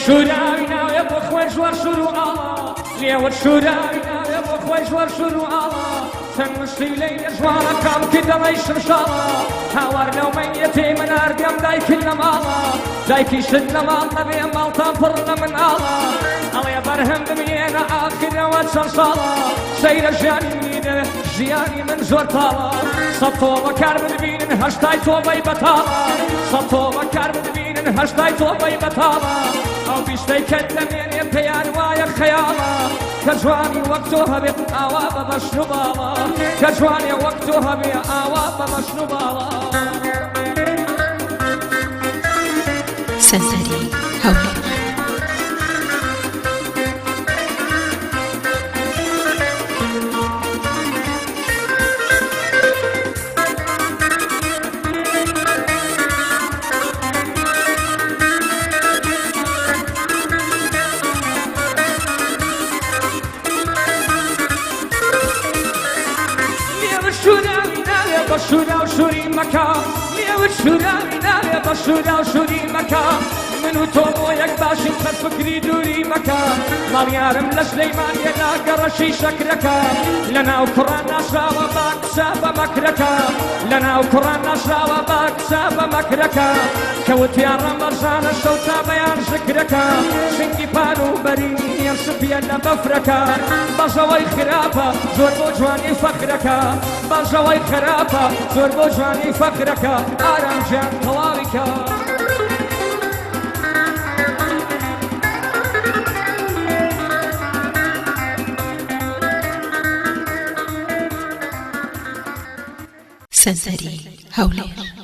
شوراوینا يا بو خوي جوار شروع ليه وشوراوینا يا بو خوي جوار شروع تنمشي لي جوار كام كده ما يشمشالا هاور لو ميتي من ارقم دايك النمالا دايكي شد نمالا بيا مالطا فرنا من الله يا برهم دمينا اخر واتشنشالا سير جياني من زور طالا سطوبة كارب دبين هشتاي توبي بطالا سطوبة كارب دبين هشتاي توبي بطالا او بيشتي كدمين بيان وايا خيالا كجواني وقتها بي اوابا مشنوبالا كجواني وقتها بي اوابا مشنوبالا سنسري هولي بشورا وشوري مكان ليه وشوراني ناري بشورا وشوري مكان منو تومو يك باشي فكري دوري مكان مريارم لسليمان يلا قرشي شكركا لنا وقران نشراوة باك سابا مكركا لنا وقران نشراوة باك سابا مكركا كوت يا رمضان الشوطة بيان شكركا شنقي بانو بريني يرسف يلا بفركا بجوي خرافة زور بوجواني فخركا بجوي خرافة زور بوجواني فخركا آرام جان طوالكا سنسري هولي